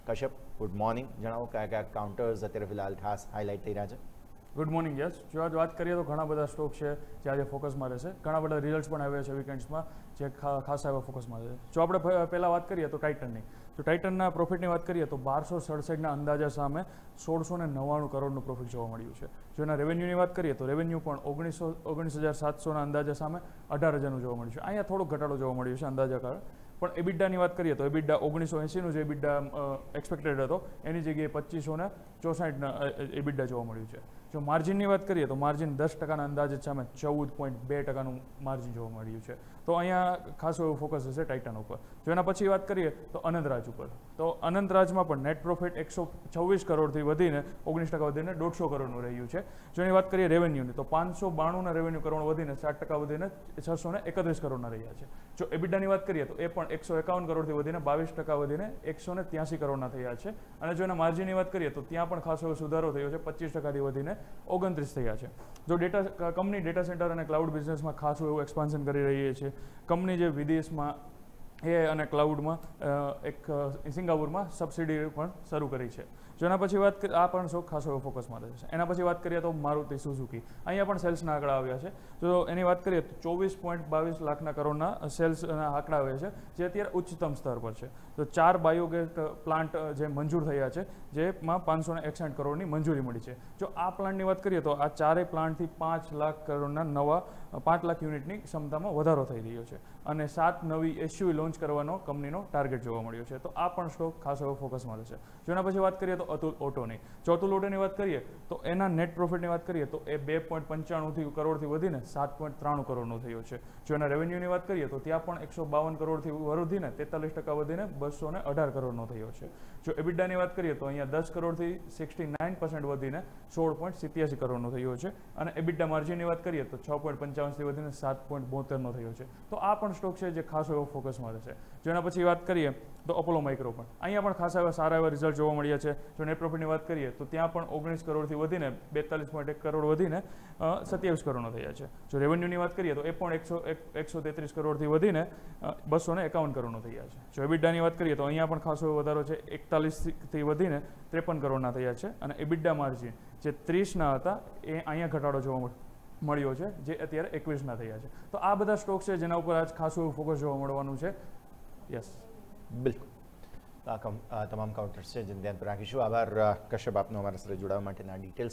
Kashyap, good morning. જણાવો કયા કયા કાઉન્ટર્સ અત્યારે ફિલહાલ ખાસ હાઇલાઇટ થઈ રહ્યા છે? Good morning. યસ, જો આજ વાત કરીએ તો ઘણા બધા સ્ટોક છે જે આજે ફોકસમાં રહેશે. ઘણા બધા રિઝલ્ટ્સ પણ આવ્યા છે વીકેન્ડ્સમાં જે ખાસ એવા ફોકસમાં છે. જો આપણે પહેલાં વાત કરીએ તો ટાઇટનની, તો ટાઇટનના પ્રોફિટની વાત કરીએ તો 1267ના અંદાજા સામે 1699 કરોડનું પ્રોફિટ જોવા મળ્યું છે. જો એના રેવન્યુની વાત કરીએ તો રેવન્યુ પણ 19,700ના અંદાજા સામે 18,000નું જોવા મળ્યું છે. અહીંયા થોડોક ઘટાડો જોવા મળ્યો છે અંદાજા કારણ. પણ એબિડાની વાત કરીએ તો એબિડા 1980નું જે એબિડા એક્સપેક્ટેડ હતો એની જગ્યાએ 2564ના એબિડા જોવા મળ્યું છે. જો માર્જિનની વાત કરીએ તો માર્જિન 10%ના અંદાજે સામે 14.2%નું માર્જિન જોવા મળ્યું છે. તો અહીંયા ખાસો એવું ફોકસ હશે ટાઇટન ઉપર. જો એના પછી વાત કરીએ તો અનંતરાજ ઉપર, તો અનંતરાજમાં પણ નેટ પ્રોફિટ 126 કરોડથી વધીને 19% વધીને 150 કરોડનું રહ્યું છે. જો એની વાત કરીએ રેવન્યુની તો 592ના રેવન્યુ કરોડ વધીને 7% વધીને 631 કરોડના રહ્યા છે. જો એબિડાની વાત કરીએ તો એ પણ 151 કરોડથી વધીને 22% વધીને 183 કરોડના થયા છે. અને જો એના માર્જિનની વાત કરીએ તો ત્યાં પણ ખાસો સુધારો થયો છે, 25%થી વધીને 29 થયા છે. જો કંપની ડેટા સેન્ટર અને ક્લાઉડ બિઝનેસમાં ખાસું એવું એક્સપાન્શન કરી રહી છે. કંપની જે વિદેશમાં અને ક્લાઉડમાં એક સિંગાપુરમાં સબસિડી પણ શરૂ કરી છે. જો એના પછી વાત કરીએ, આ પણ શોખ ખાસો એવો ફોકસમાં રહેશે. એના પછી વાત કરીએ તો મારુતિ સુઝુકી, અહીંયા પણ સેલ્સના આંકડા આવ્યા છે. જો એની વાત કરીએ તો 24.22 લાખના કરોડના સેલ્સના આંકડા આવ્યા છે, જે અત્યારે ઉચ્ચતમ સ્તર પર છે. તો 4 બાયોગેસ પ્લાન્ટ જે મંજૂર થયા છે, જેમાં 561 કરોડની મંજૂરી મળી છે. જો આ પ્લાન્ટની વાત કરીએ તો આ ચારેય પ્લાન્ટથી 5 લાખ કરોડના નવા 5 લાખ યુનિટની ક્ષમતામાં વધારો થઈ રહ્યો છે. અને 7 નવી એસયુવી લોન્ચ કરવાનો કંપનીનો ટાર્ગેટ જોવા મળ્યો છે. તો આ પણ સ્ટોક ખાસો એવો ફોકસમાં રહેશે. જો એના પછી વાત કરીએ તો અતુલ ઓટોની, જો અતુલ ઓટોની વાત કરીએ તો એના નેટ પ્રોફિટની વાત કરીએ તો એ 2.95 કરોડથી વધીને 7.93 કરોડનો થયો છે. જો એના રેવન્યુની વાત કરીએ તો ત્યાં પણ 152 કરોડથી વધીને 43% વધીને 218 કરોડનો થયો છે. જો એબિડાની વાત કરીએ તો અહીંયા 10 કરોડથી 69% વધીને 16.87 કરોડનો થયો છે. અને એબિડા માર્જિનની વાત કરીએ તો 6.55થી વધીને 7.72નો થયો છે. તો આ પણ સ્ટોક છે જે ખાસો એવો ફોકસમાં રહેશે. જો એના પછી વાત કરીએ તો અપોલો માઇક્રો પણ, અહીંયા પણ ખાસા એવા સારા એવા રિઝલ્ટ જોવા મળ્યા છે. જો નેટ પ્રોફિટની વાત કરીએ તો ત્યાં પણ 19 કરોડથી વધીને 42.1 કરોડ વધીને 27 કરોડનો થયા છે. જો રેવન્યુની વાત કરીએ તો એ પણ 133 કરોડથી વધીને 251 કરોડનો થયા છે. જો એબિડાની વાત કરીએ તો અહીંયા પણ ખાસો એવો વધારો છે, 41થી વધીને 53 કરોડના થયા છે. અને એબિડા માર્જિન જે 30ના હતા એ અહીંયા ઘટાડો જોવા મળ્યો છે, જે અત્યારે 21ના થયા છે. તો આ બધા સ્ટોક છે જેના ઉપર આજ ખાસું એવું ફોકસ જોવા મળવાનું છે. યસ, બિલકુલ. આ તમામ કાઉન્ટર્સ છે જેને ધ્યાન પર રાખીશું. આભાર કશ્યપ, આપનો અમારા સાથે જોડાવા માટેના ડિટેલ્સ